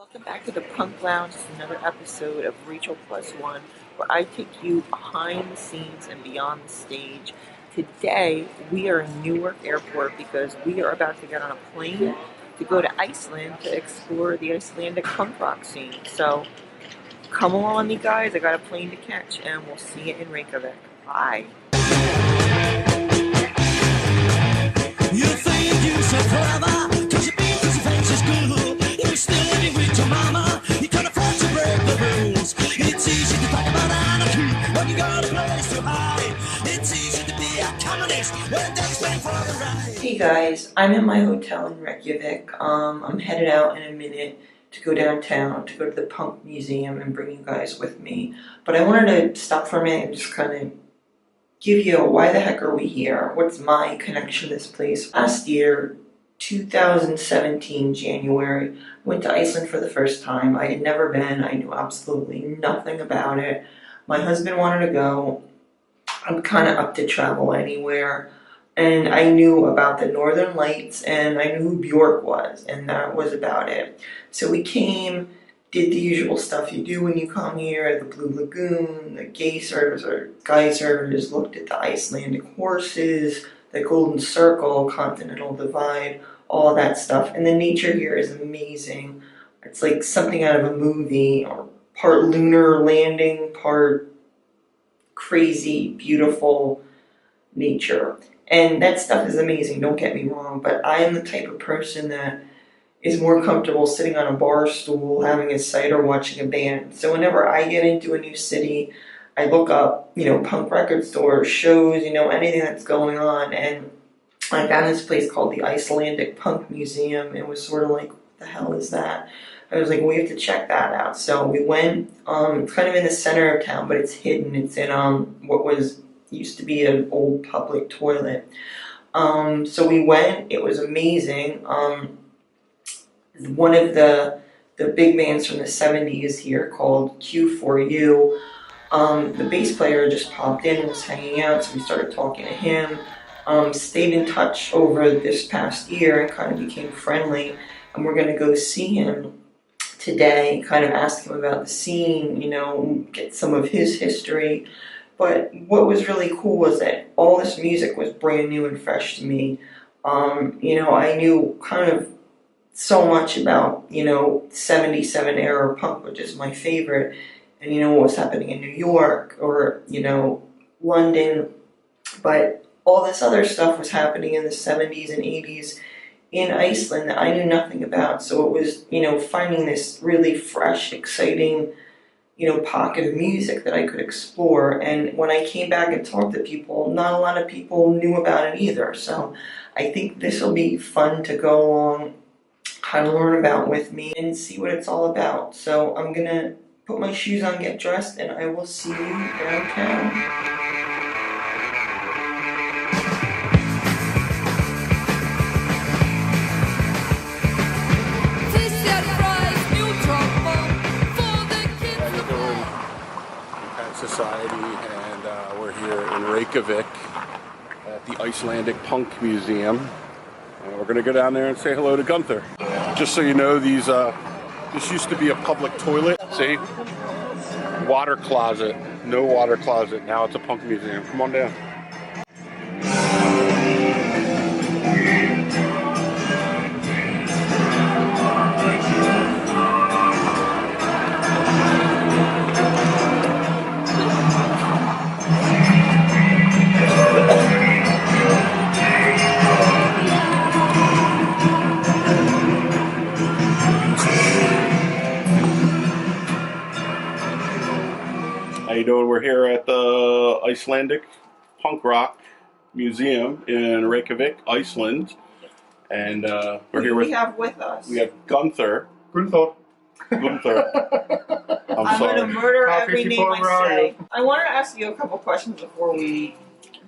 Welcome back to the Punk Lounge. It's another episode of Rachel Plus One, where I take you behind the scenes and beyond the stage. Today, we are in Newark Airport because we are about to get on a plane to go to Iceland to explore the Icelandic punk rock scene. So, come along, you guys. I got a plane to catch, and we'll see you in Reykjavik. Bye. You think you're so clever, cause your face is good. You're still living with your mama, you can't afford to break the rules. It's easy to talk about anarchy when you got a place to hide. It's easy to be a communist when there's pay for the right. Hey guys, I'm at my hotel in Reykjavik. I'm headed out in a minute to go downtown to go to the Punk Museum and bring you guys with me. But I wanted to stop for a minute and just kind of give you a why the heck are we here? What's my connection to this place? Last year, 2017 January, went to Iceland for the first time. I had never been. I knew absolutely nothing about it. My husband wanted to go. I'm kind of up to travel anywhere. And I knew about the Northern Lights and I knew who Bjork was, and that was about it. So we came, did the usual stuff you do when you come here, the Blue Lagoon, the geysers, looked at the Icelandic horses, the Golden Circle, Continental Divide, all that stuff. And the nature here is amazing. It's like something out of a movie, or part lunar landing, part crazy, beautiful nature. And that stuff is amazing, don't get me wrong, but I am the type of person that is more comfortable sitting on a bar stool, having a cider, watching a band. So whenever I get into a new city, I look up, punk record stores, shows, anything that's going on. And I found this place called the Icelandic Punk Museum. It was sort of like, what the hell is that? I was like, we have to check that out. So we went, it's kind of in the center of town, but it's hidden. It's in what used to be an old public toilet. So we went, it was amazing. One of the big bands from the 70s here called Q4U, the bass player just popped in and was hanging out, so we started talking to him. Stayed in touch over this past year and kind of became friendly, and we're going to go see him today, kind of ask him about the scene, get some of his history. But what was really cool was that all this music was brand new and fresh to me. I knew kind of so much about, 77 era punk, which is my favorite, and what was happening in New York or, London. But all this other stuff was happening in the 70s and 80s in Iceland that I knew nothing about. So it was, finding this really fresh, exciting, pocket of music that I could explore. And when I came back and talked to people, not a lot of people knew about it either. So I think this will be fun to go along, kind of learn about with me and see what it's all about. So I'm gonna put my shoes on, get dressed, and I will see you downtown. Society, and we're here in Reykjavik at the Icelandic Punk Museum, and we're going to go down there and say hello to Gunnthor. Just so you know, this used to be a public toilet. See? Water closet. No water closet. Now it's a punk museum. Come on down. How you doing? We're here at the Icelandic Punk Rock Museum in Reykjavik, Iceland, and we're here with. We have with us. We have Gunnthor. Gunnthor. I'm going to murder every name I say. I wanted to ask you a couple questions before we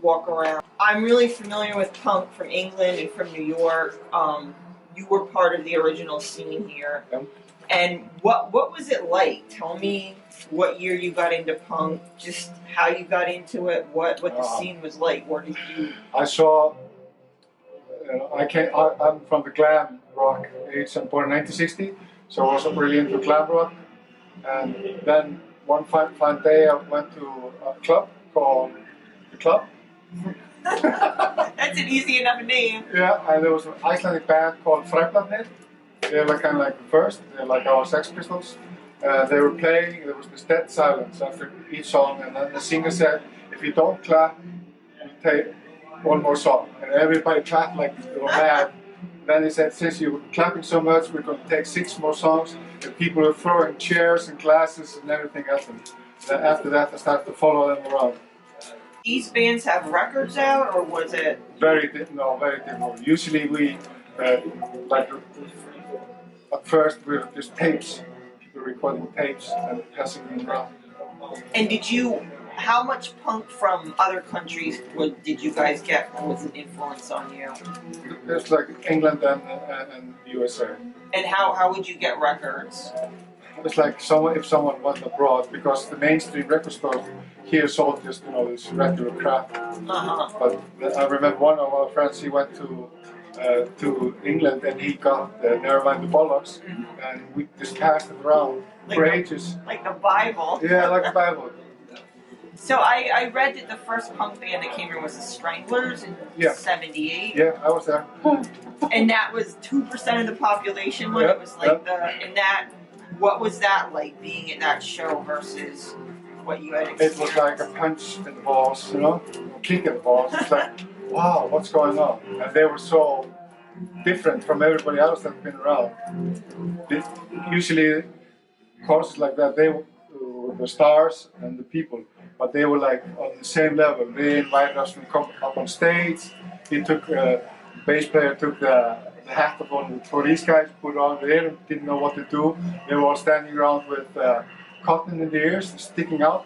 walk around. I'm really familiar with punk from England and from New York. You were part of the original scene here. Yeah. And what was it like? Tell me what year you got into punk, just how you got into it, what the scene was like. Where did you? I saw. I'm from the glam rock age. I'm born in 1960, So I was really into glam rock. And then one fine day I went to a club called The Club. That's an easy enough name. Yeah, and there was an Icelandic band called Stranglers. They were kind of like the first, they're like our Sex Pistols. They were playing, there was this dead silence after each song, and then the singer said, if you don't clap, we'll take one more song. And everybody clapped like they were mad. Then he said, since you're clapping so much, we're going to take 6 more songs. And people were throwing chairs and glasses and everything at them. Then after that, I started to follow them around. These bands have records out, or was it? Very difficult. Usually we, like, at first we were just tapes. People recording tapes and passing them around. And how much punk from other countries did you guys get that was an influence on you? There's like England and USA. And how would you get records? It's like if someone went abroad, because the mainstream record stores here sold just this regular crap. But I remember one of our friends, he went to England and he got Nevermind the Bollocks, and we just passed it around for ages. Like the Bible. Yeah, like the Bible. So I read that the first punk band that came here was the Stranglers in '78. Yeah, I was there. And that was 2% of the population when it was like what was that like being at that show versus what you had experienced? It was like a punch in the balls, kick in the balls. It's like, wow, what's going on? And they were so different from everybody else that's been around. Usually, courses like that, they were the stars and the people, but they were like on the same level. They invited us to come up on stage. The bass player took the hat of one of the police guys, put it on their ear, didn't know what to do. They were all standing around with cotton in their ears, sticking out.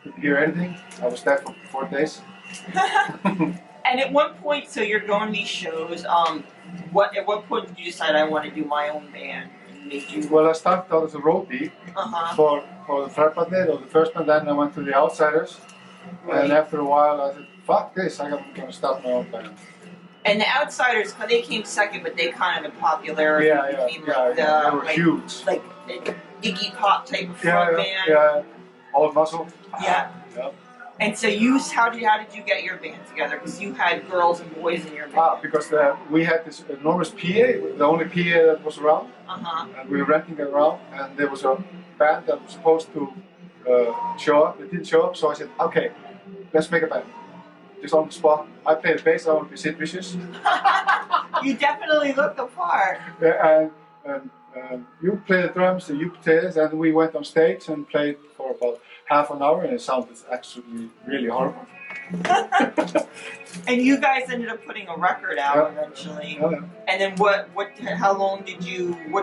Couldn't hear anything. I was there for 4 days. And at one point, so you're going to these shows. At what point did you decide I want to do my own band? Well, I started out as a roadie for the Freibadnir, or the first band. Then I went to the Outsiders, and after a while I said, "Fuck this! I'm going to start my own band." And the Outsiders, they came second, but they kind of in popularity became they were huge, like Iggy Pop type of front band. Yeah, Old Muscle. Yeah. And so how did you get your band together? Because you had girls and boys in your band. Because we had this enormous PA, the only PA that was around, and we were renting it around, and there was a band that was supposed to show up. They didn't show up, so I said, okay, let's make a band. Just on the spot. I play the bass, I want to be Sid Vicious. You definitely look the part. Yeah, and you play the drums, and you play this, and we went on stage and played for about half an hour, and it sounded actually really horrible. And you guys ended up putting a record out eventually. Yeah. And then what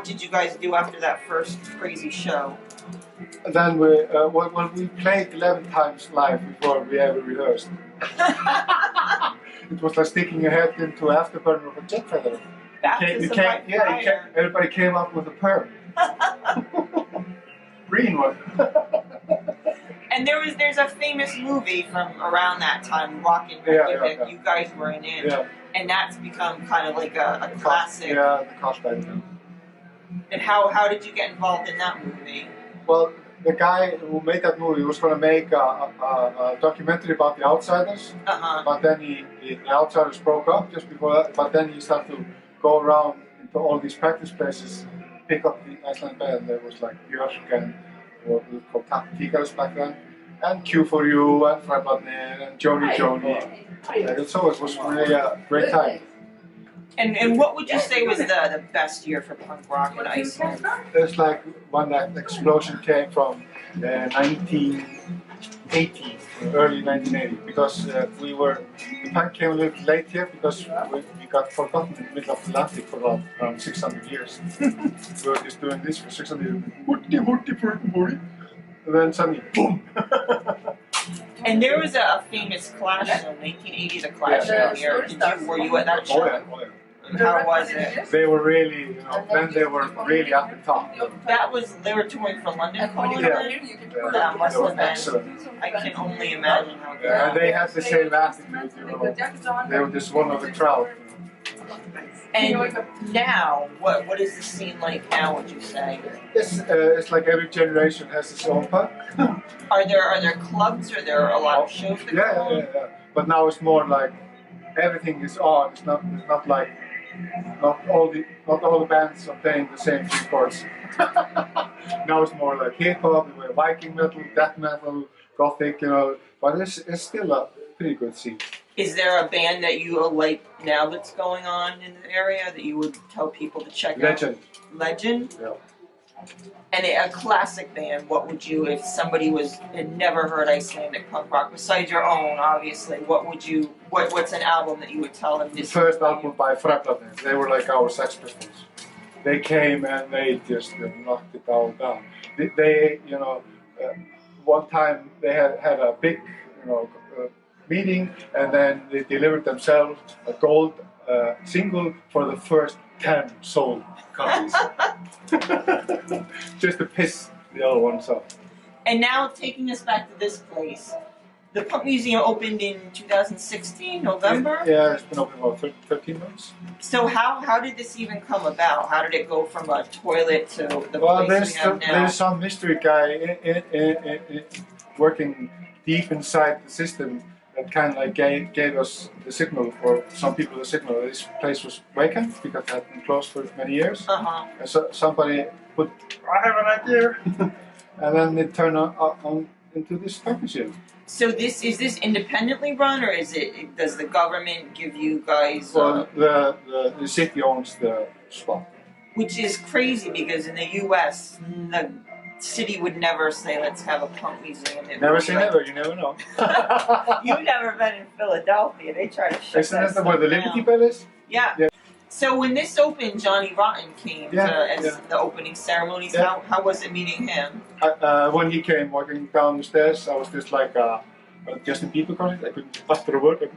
did you guys do after that first crazy show? And then we played 11 times live before we ever rehearsed. It was like sticking your head into afterburner of a jet feather. Everybody came up with a perm. Green one. And there's a famous movie from around that time, Rockin' Reykjavik. You guys were in it, and that's become kind of like a classic. Yeah, the cosplay. And how did you get involved in that movie? Well, the guy who made that movie was going to make a documentary about the Outsiders, but then the Outsiders broke up just before that. But then he started to go around into all these practice places, pick up the Iceland band. There was like Björk and what we called Tigers back then, and Q4U and Freibadnir and Joni. So it was really a great time. And what would you say was the best year for punk rock in Iceland? It's like when that explosion came from 1980, early 1980, because the punk came a little late here because we got forgotten in the middle of the Atlantic for around 600 years. We were just doing this for 600 years. And then suddenly, boom! And there was a famous Clash show, 1980s, a Clash show here. Were you at that show? Oh yeah. How was it? They were really, then they were really at the top. They were touring for London, probably? Yeah. That must have been Excellent. I can only imagine how good. Yeah, and they had the same attitude, They were just one of the crowd. And now, what is the scene like now, would you say? It's like every generation has its own pub. Are there clubs? Are there a lot of shows that go on? Yeah. But now it's more like everything is on. It's not like not all the bands are playing the same three chords. Now it's more like hip hop, Viking metal, death metal, gothic, But it's still a pretty good scene. Is there a band that you like now that's going on in the area that you would tell people to check out? Legend? Yeah. And a classic band, what would you, if somebody had never heard Icelandic punk rock, besides your own, obviously, what's an album that you would tell them this? The first album by Freplarnir, they were like our Sex Pistols. They came and they just knocked it all down. They one time they had a big, meeting, and then they delivered themselves a gold single for the first 10 sold copies. Just to piss the other ones off. And now, taking us back to this place, the Punk Museum opened in 2016, November? Yeah, it's been open about 13 months. So how did this even come about? How did it go from a toilet to the place we have now? There's some mystery guy working deep inside the system that kind of like gave us the signal, or some people the signal. This place was vacant because it had been closed for many years. And so somebody put, I have an idea, and then it turned on into this punk museum. So is this independently run, or does the government give you guys? Well, the city owns the spot. Which is crazy because in the U.S. the city would never say, let's have a punk museum. Never say never, you never know. You've never been in Philadelphia. They try to shut Isn't that where the Liberty Bell is? Yeah. So when this opened, Johnny Rotten came as the opening ceremonies. Yeah. How was it meeting him? When he came walking down the stairs, I was just like a Justin Bieber concert. I couldn't utter a word.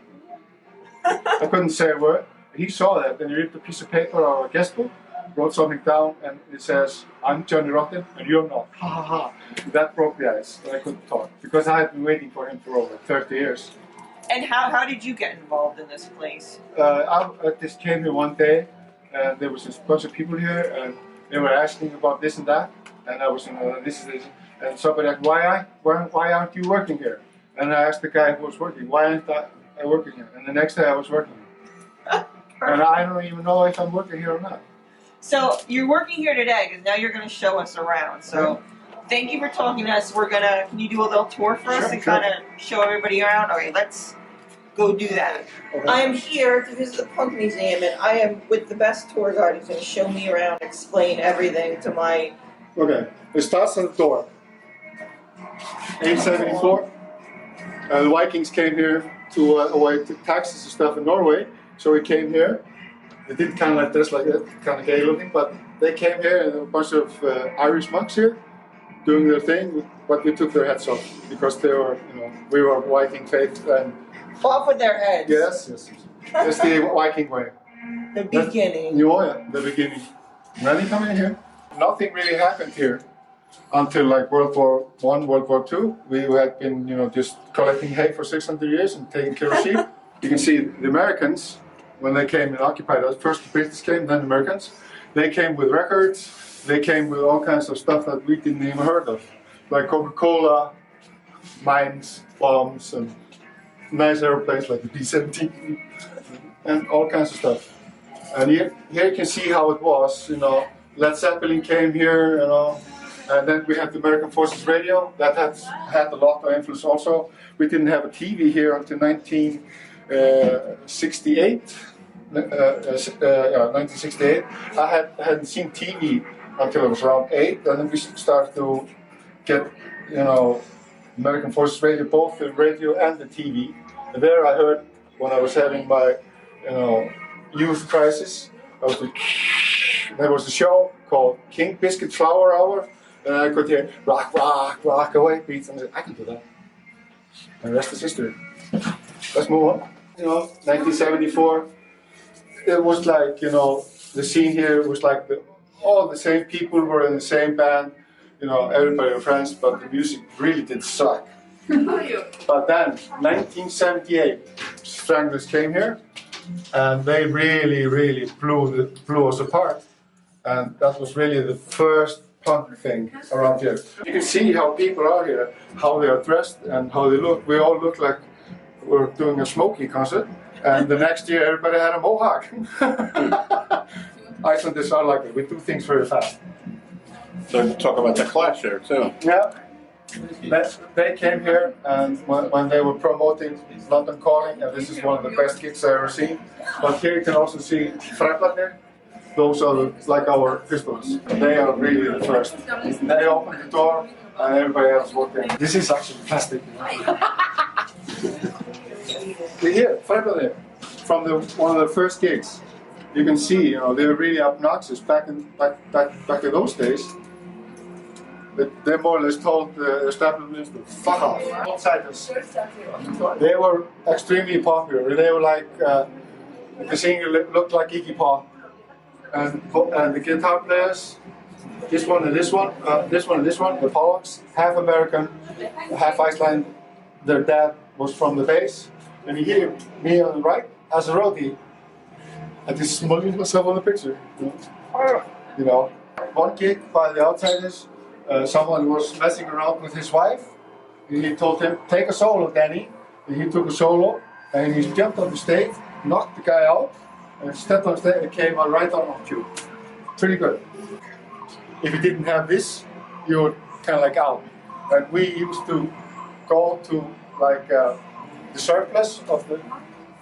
I couldn't say a word. He saw that and he ripped a piece of paper or a guest book, wrote something down, and it says, I'm Johnny Rotten and you're not. Ha ha ha. That broke the ice, but I couldn't talk because I had been waiting for him for over 30 years. And how did you get involved in this place? I just came here one day and there was a bunch of people here and they were asking about this and that, and I was this, and somebody asked, why aren't you working here? And I asked the guy who was working, why aren't I working here? And the next day I was working here. And I don't even know if I'm working here or not. So you're working here today because now you're going to show us around. So thank you for talking to us. Can you do a little tour for us and kind of show everybody around? Okay, let's go do that. Okay. I am here to visit the Punk Museum, and I am with the best tour guide who's going to show me around, explain everything to my... Okay, it starts at the door. 874. The Vikings came here to avoid taxes and stuff in Norway, so we came here. They did kind of like this, like that, kind of gay looking, but they came here and a bunch of Irish monks here doing their thing, but we took their heads off because they were, we were Viking faith and... Off with their heads? Yes. It's the Viking way. The beginning. The beginning. Then you come in here. Nothing really happened here until like World War I, World War II. We had been, just collecting hay for 600 years and taking care of sheep. You can see the Americans, when they came and occupied us, first the British came, then the Americans, they came with records, they came with all kinds of stuff that we didn't even heard of. Like Coca-Cola, mines, bombs, and nice airplanes like the B-17, and all kinds of stuff. And here you can see how it was, Led Zeppelin came here, and then we had the American Forces Radio, that had a lot of influence also. We didn't have a TV here until 1968. 1968. I hadn't seen TV until I was around 8, and then we started to get, American Forces Radio, both the radio and the TV. And there I heard, when I was having my, youth crisis, there was a show called King Biscuit Flower Hour, and I could hear rock, rock, rock away beats, and I said, I can do that. And the rest is history. Let's move on. 1974, it was like, the scene here was like all the same people were in the same band, everybody were friends, but the music really did suck. But then, 1978, Stranglers came here, and they really blew us apart. And that was really the first punk thing around here. You can see how people are here, how they are dressed and how they look. We all look like we're doing a Smokey concert, and the next year everybody had a mohawk. Icelanders are like that. We do things very fast. So talk about the Clash there too. Yeah. They came here, and when they were promoting London Calling, and this is one of the best gigs I've ever seen. But here you can also see Freplarnir. Those are like our pistols. They are really the first. They opened the door, and everybody else walked in. This is actually plastic. Here, Freplarnir, from one of the first gigs. You can see, they were really obnoxious back in those days. They more or less told the establishment to fuck off. Outsiders. They were extremely popular. They were like, the singer looked like Iggy Pop. And the guitar players, this one and this one, the Pollocks, half American, half Iceland. Their dad was from the base. And you hear me on the right as a roadie. I just smuggling myself on the picture. One gig by the Outsiders. Someone was messing around with his wife. He told him, take a solo, Danny. And he took a solo, and he jumped on the stage, knocked the guy out, and stepped on stage and came right on cue. Pretty good. If you didn't have this, you were kind of like out. And we used to go to like the surplus of the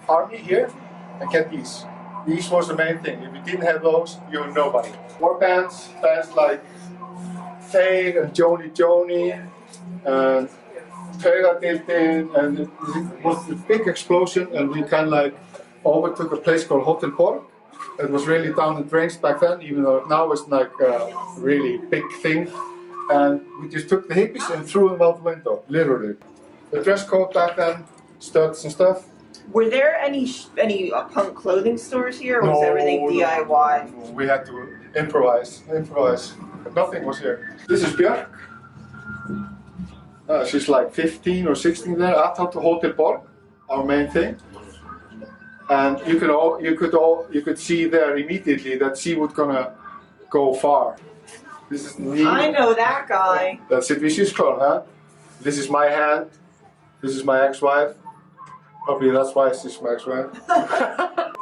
army here and get these. These was the main thing. If you didn't have those, you were nobody. More bands like Faye and Joni and Taugadildin, and it was a big explosion, and we kind of like overtook a place called Hotel Borg. It was really down the drains back then, even though now it's like a really big thing. And we just took the hippies and threw them out the window, literally. The dress code back then, studs and stuff. Were there any punk clothing stores here, or was everything DIY? No, we had to improvise. Nothing was here. This is Björk. She's like 15 or 16 there at Hotel Borg, our main thing. And you could see there immediately that she was gonna go far. This is me. I know that guy. That's it. She's called, huh? This is my hand. This is my ex-wife. Probably that's why she's my ex-wife.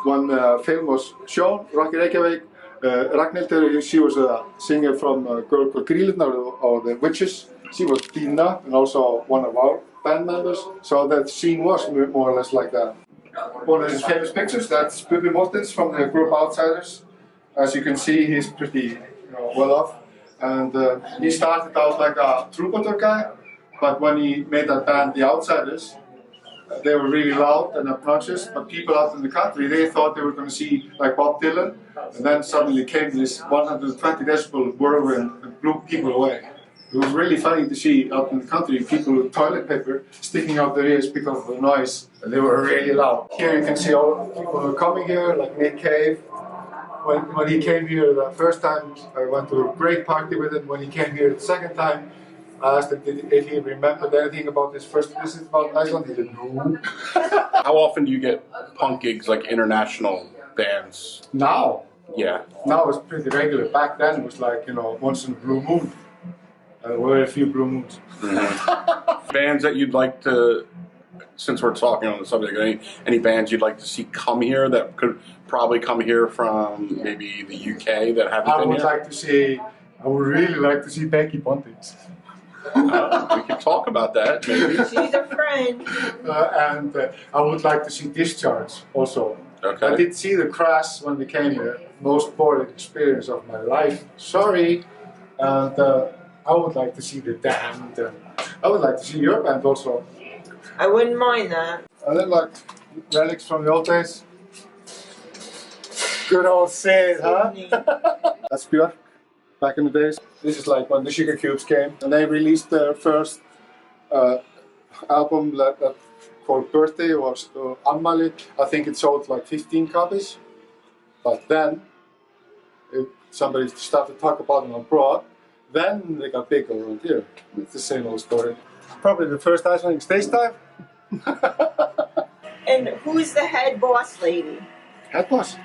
One film was shown, Rocky Reykjavik. Ragnhildur, she was a singer from a girl called Grýlurnar or the Witches. She was Dina and also one of our band members. So that scene was more or less like that. One of his famous pictures, that's Bubbi Mortens from the group Outsiders. As you can see, he's pretty well off. And he started out like a troubadour guy, but when he made that band, the Outsiders, they were really loud and obnoxious, but people out in the country, they thought they were going to see like Bob Dylan, and then suddenly came this 120 decibel whirlwind and blew people away. It was really funny to see out in the country people with toilet paper sticking out their ears because of the noise, and they were really loud. Here you can see all the people who are coming here, like Nick Cave. When he came here the first time, I went to a great party with him. When he came here the second time, I asked him if he remembered anything about his first visit about Iceland. He said no. How often do you get punk gigs, like international bands? Now? Yeah. Now it's pretty regular. Back then it was like, once in a blue moon. There were a few blue moons. Mm-hmm. Bands that you'd like to, since we're talking on the subject, any bands you'd like to see come here that could probably come here from maybe the UK that haven't been here? I would really like to see Becky Pontins. We can talk about that, maybe. She's a friend. And I would like to see Discharge also. Okay. I did see the Crash when they came here. Most boring experience of my life. Sorry. And I would like to see The Damned. I would like to see your band also. I wouldn't mind that. I then like relics from the old days. Good old Sid, huh? That's Björk, back in the days. This is like when the Sugar Cubes came, and they released their first album that called Birthday or Ammali. I think it sold like 15 copies. But then somebody started to talk about them abroad. Then they got big around here. It's the same old story. Probably the first Icelandic stage dive. And who's the head boss lady? Head boss.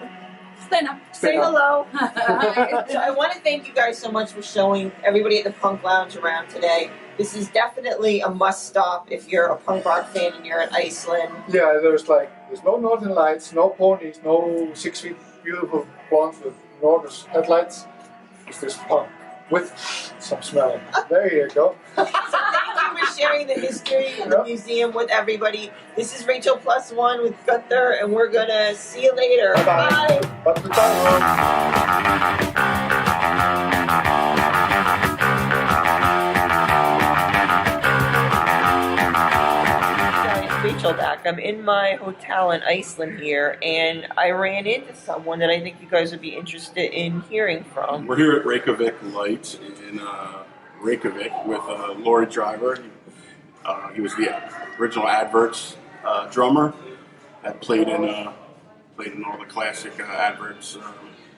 Stena. Say hello. So I want to thank you guys so much for showing everybody at the Punk Lounge around today. This is definitely a must stop if you're a punk rock fan and you're in Iceland. Yeah, there's no northern lights, no ponies, no 6 feet beautiful blondes with enormous headlights. It's just punk with some smell. There you go. So thank you for sharing the history of the museum with everybody. This is Rachel +1 with Gunnthor, and we're gonna see you later. Bye. Rachel back. I'm in my hotel in Iceland here, and I ran into someone that I think you guys would be interested in hearing from. We're here at Reykjavik Lights in Reykjavik with Laurie Driver. He was the original Adverts drummer. Had played in all the classic Adverts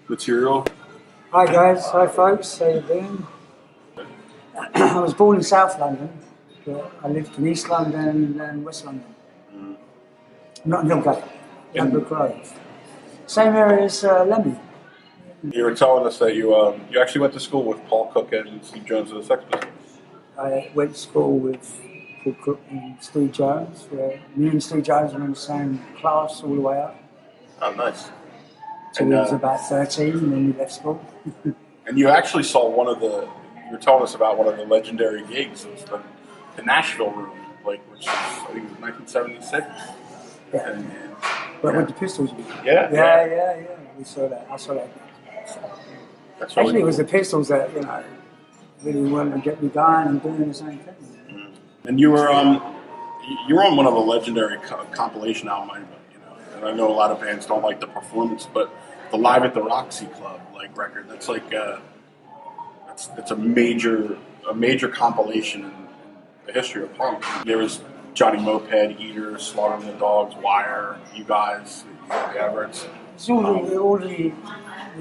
material. Hi guys, hi folks, how you doing? I was born in South London, but I lived in East London and West London. Not Newgate, Amber Grove. Same area as Lemmy. You were telling us that you actually went to school with Paul Cook and Steve Jones of the Sex Pistols. I went to school with Paul Cook and Steve Jones, where me and Steve Jones were in the same class all the way up. Oh, nice. So we was about 13 and then we left school. And you actually saw you were telling us about one of the legendary gigs. It was the Nashville room, which was, I think it was 1976. Yeah. And, But with the Pistols. Yeah. We saw that. I saw that. That's really Actually, it was the Pistols that, really wanted to get me going and doing the same thing. Mm-hmm. And you were on one of the legendary compilation albums, and I know a lot of bands don't like the performance, but the Live at the Roxy Club record, that's that's a major compilation in the history of punk. There was Johnny Moped, Eater, Slaughter the Dogs, Wire, you guys, the Adverts. It's all the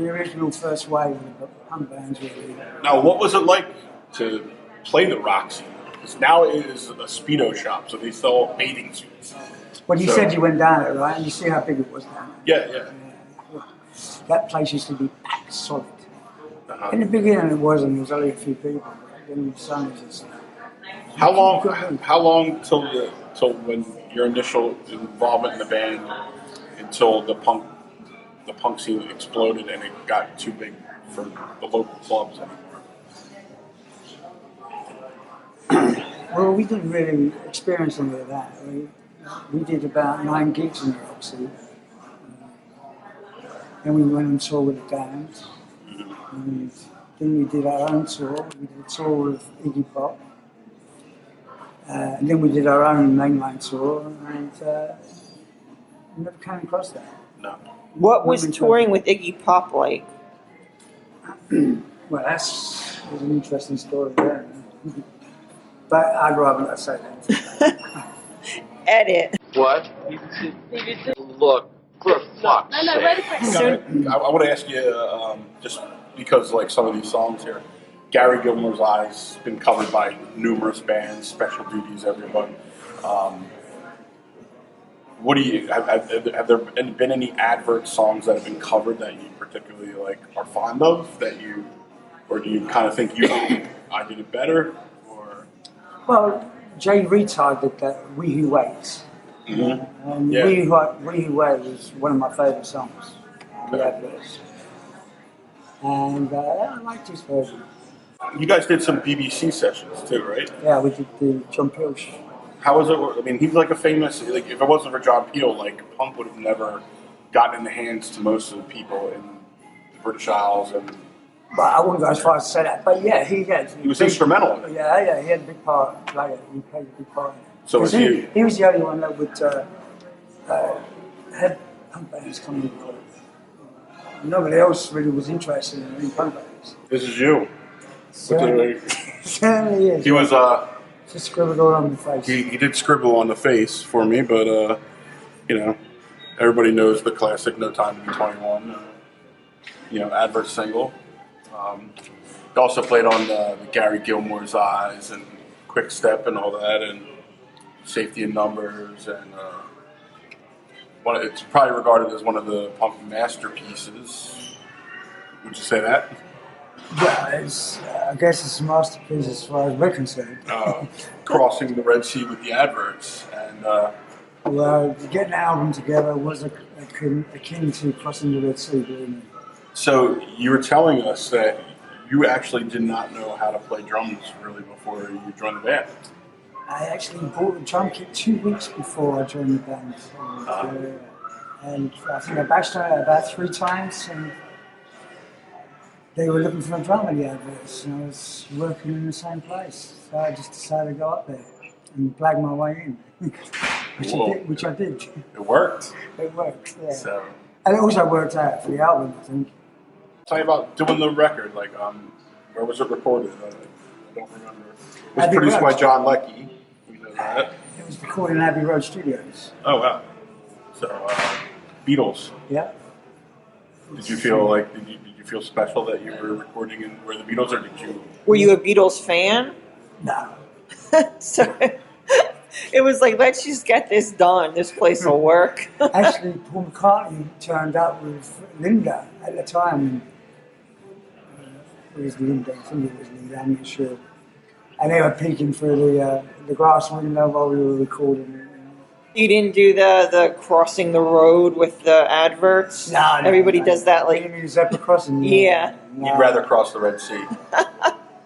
original first wave of punk bands, really. Now, what was it like to play the Roxy? Because now it is a Speedo shop, so they sell bathing suits. Well, you said you went down it, right? And you see how big it was down there. Yeah. That place used to be packed solid. Uh-huh. In the beginning it wasn't, there was only a few people. But then suddenly just... How long till when your initial involvement in the band until the punk scene exploded and it got too big for the local clubs anymore? Well, we didn't really experience any of that. We did about 9 gigs in the Roxy. Then we went on tour with the Dams. And then we did our own tour. We did a tour with Iggy Pop. And then we did our own mainline tour, and we never came across that. No. What was touring with Iggy Pop like? Well, that's an interesting story there. But I'd rather not say that. Edit. What? Look, for fuck's No, sake. ready quick. I want to ask you, just because some of these songs here, Gary Gilmore's Eyes been covered by numerous bands, Special Duties, everyone. What do you have there been any Advert songs that have been covered that you particularly are fond of or do you kind of think I did it better or? Well, Jay Retard did that We Who Wait. Mm-hmm. And Yeah. We Who Wait was one of my favourite songs. The Adverts. And I liked his version. You guys did some BBC sessions too, right? Yeah, we did the John Peel show. How was it? I mean, he's a famous. If it wasn't for John Peel, punk would have never gotten in the hands to most of the people in the British Isles. But I wouldn't go as far as to say that. But yeah, he was instrumental in it. Yeah, he had a big part. He played a big part in it. So was he? He was the only one that would had punk bands coming in. Nobody else really was interested in punk bands. This is you. Certainly is. He was. Just scribbled all on the face. He did scribble on the face for me, but everybody knows the classic "No Time to Be 21." Advert single. He also played on the Gary Gilmore's Eyes and Quick Step and all that, and Safety in Numbers, and it's probably regarded as one of the punk masterpieces. Would you say that? Yeah, I guess it's a masterpiece as far as we're concerned. Crossing the Red Sea with the Adverts, and Well, getting an album together was akin to crossing the Red Sea, believe me. so you were telling us that you actually did not know how to play drums really before you joined the band. I actually bought a drum kit 2 weeks before I joined the band. And I think I bashed on it about 3 times, and they were looking for a drummer in the Adverts, and I was working in the same place. So I just decided to go up there and blag my way in, which I did. It worked. It worked, yeah. So, And it also worked out for the album, I think. tell me about doing the record. Like, where was it recorded? I don't remember. It was Abbey produced Road. by John Leckie. We know that. It was recorded in Abbey Road Studios. Oh wow. So, Beatles. Yeah. Did you feel special that you were recording in where the Beatles, or did you? Were you a Beatles fan? No. So it was like, let's just get this done. This place will work. Actually, Paul McCartney turned up with Linda at the time. It was Linda, I think it was Linda, I'm not sure. And they were peeking through the glass window while we were recording it. You didn't do the crossing the road with the Adverts? No, Everybody does that, like, Zebra crossing. Yeah. No. You'd rather cross the Red Sea.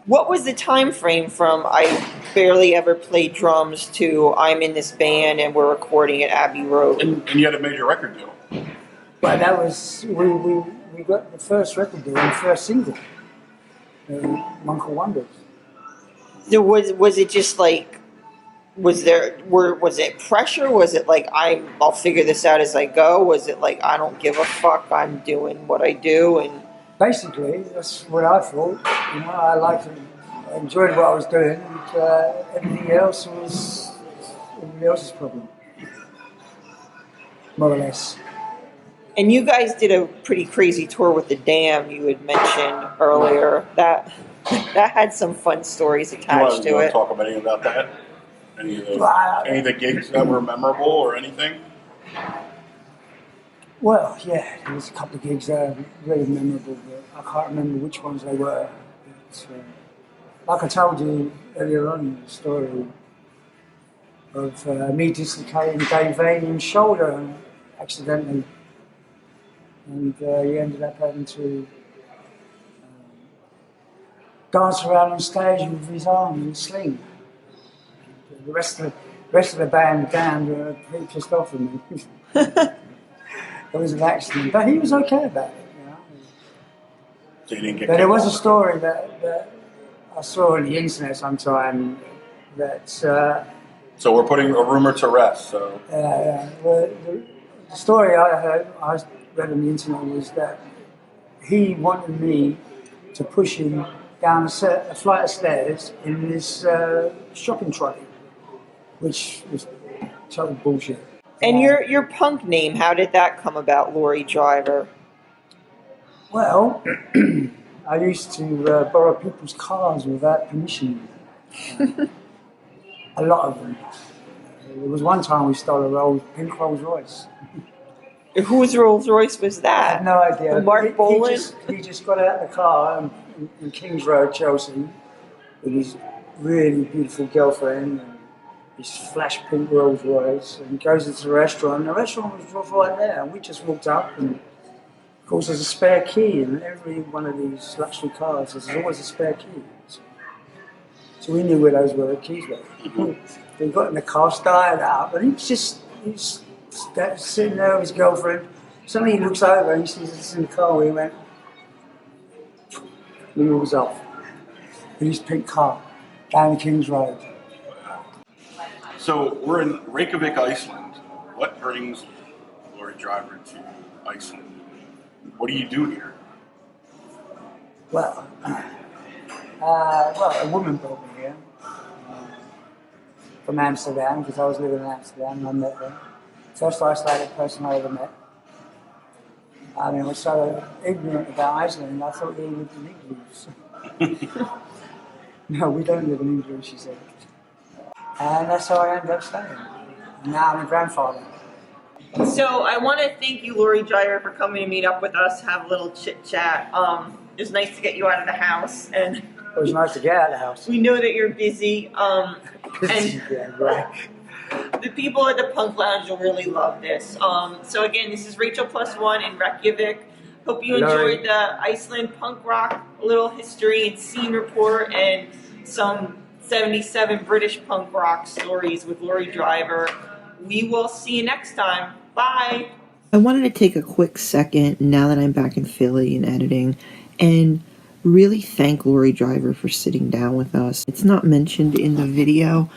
what was the time frame from I barely ever played drums to I'm in this band and we're recording at Abbey Road? And you had a major record deal. But that was, we got the first record deal and the first single. Uncle Wonders. There was it just like, was it pressure? Was it like I'll figure this out as I go? Was it like I don't give a fuck, I'm doing what I do? And Basically, that's what I thought. You know, I enjoyed what I was doing, and everything else was everybody else's problem, more or less. And you guys did a pretty crazy tour with the Dam you had mentioned earlier. That had some fun stories attached to You want it. to talk about any about that? Any of the gigs that were memorable or anything? Well, yeah, there was a couple of gigs that are really memorable, but I can't remember which ones they were. But, like I told you earlier on in the story of me dislocating Dave Vanian's shoulder accidentally, and he ended up having to dance around on stage with his arm in a sling. The rest of the band, Damned, were pretty pissed off with me. It was an accident, but he was okay about it. You know? So you didn't get. But there was a story that I saw on the internet sometime that. So we're putting a rumor to rest. So. Well, the story I read on the internet was that he wanted me to push him down a flight of stairs in this shopping trolley, which was total bullshit. And your punk name, how did that come about, Laurie Driver? Well, I used to borrow people's cars without permission. A lot of them. There was one time we stole a pink Rolls Royce. Whose Rolls Royce was I that? have no idea. Mark Bolan? He just got out of the car in Kings Road, Chelsea, with his really beautiful girlfriend and his flash pink Rolls Royce, and he goes into the restaurant, and the restaurant was right there, and we just walked up, and of course there's a spare key in every one of these luxury cars. There's always a spare key. So we knew where those were, the keys were. He got in the car, started up, and he's sitting there with his girlfriend. Suddenly he looks over and he sees us in the car. We went, he was off in his pink car down the King's Road. So we're in Reykjavik, Iceland. What brings Laurie Driver to Iceland? What do you do here? Well, a woman brought me here from Amsterdam, because I was living in Amsterdam and I met her. First Icelandic person I ever met. I mean, I was so ignorant about Iceland, I thought they lived in igloos. No, we don't live in igloos, she said. And that's how I ended up staying. And now I'm a grandfather. So I want to thank you, Laurie Driver, for coming to meet up with us, have a little chit chat. It was nice to get you out of the house, and It was nice to get out of the house. we know that you're busy. And Yeah, right. the people at the Punk Lounge will really love this. So again, this is Rachel Plus One in Reykjavik. Hope you enjoyed the Iceland punk rock little history and scene report and some 77 British punk rock stories with Laurie Driver. We will see you next time. Bye. I wanted to take a quick second now that I'm back in Philly and editing and really thank Laurie Driver for sitting down with us. It's not mentioned in the video,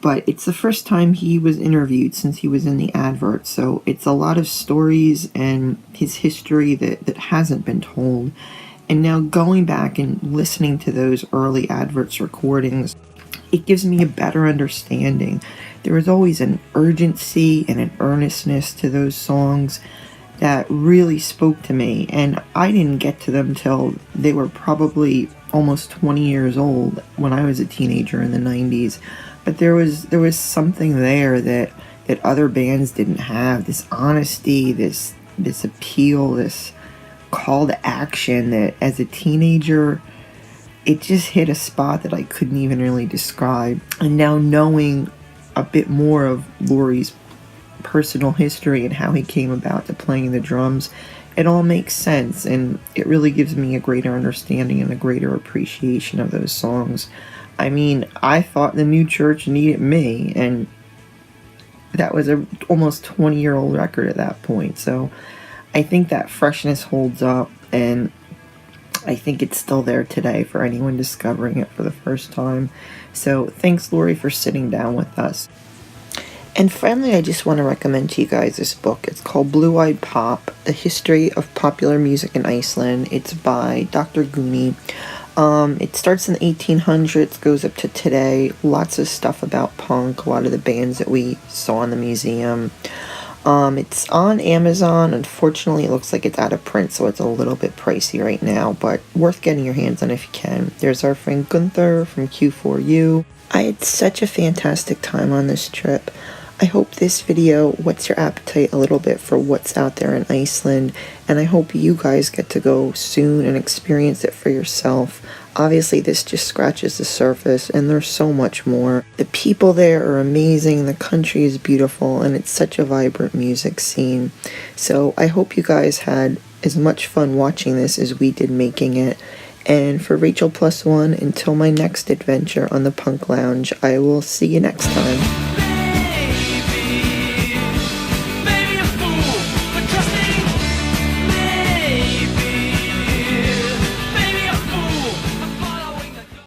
but it's the first time he was interviewed since he was in the Adverts, so it's a lot of stories and his history that hasn't been told. And now going back and listening to those early Adverts recordings, it gives me a better understanding. There was always an urgency and an earnestness to those songs that really spoke to me, and I didn't get to them till they were probably almost 20 years old when I was a teenager in the 90s. But there was something there that other bands didn't have, this honesty, this appeal, this call to action that as a teenager it just hit a spot that I couldn't even really describe. And now knowing a bit more of Laurie's personal history and how he came about to playing the drums, it all makes sense, and it really gives me a greater understanding and a greater appreciation of those songs. I mean, I thought the new church needed me, and that was a almost 20-year-old record at that point, so I think that freshness holds up, and I think it's still there today for anyone discovering it for the first time. So thanks, Laurie, for sitting down with us. And finally, I just want to recommend to you guys this book. It's called Blue-Eyed Pop, The History of Popular Music in Iceland. It's by Dr. Guni. It starts in the 1800s, goes up to today. Lots of stuff about punk, a lot of the bands that we saw in the museum. It's on Amazon. Unfortunately, it looks like it's out of print, so it's a little bit pricey right now, but worth getting your hands on if you can. There's our friend Gunnthor from Q4U. I had such a fantastic time on this trip. I hope this video whets your appetite a little bit for what's out there in Iceland, and I hope you guys get to go soon and experience it for yourself. Obviously, this just scratches the surface, and there's so much more. The people there are amazing, the country is beautiful, and it's such a vibrant music scene. So I hope you guys had as much fun watching this as we did making it. And for Rachel Plus One, until my next adventure on the Punk Lounge, I will see you next time.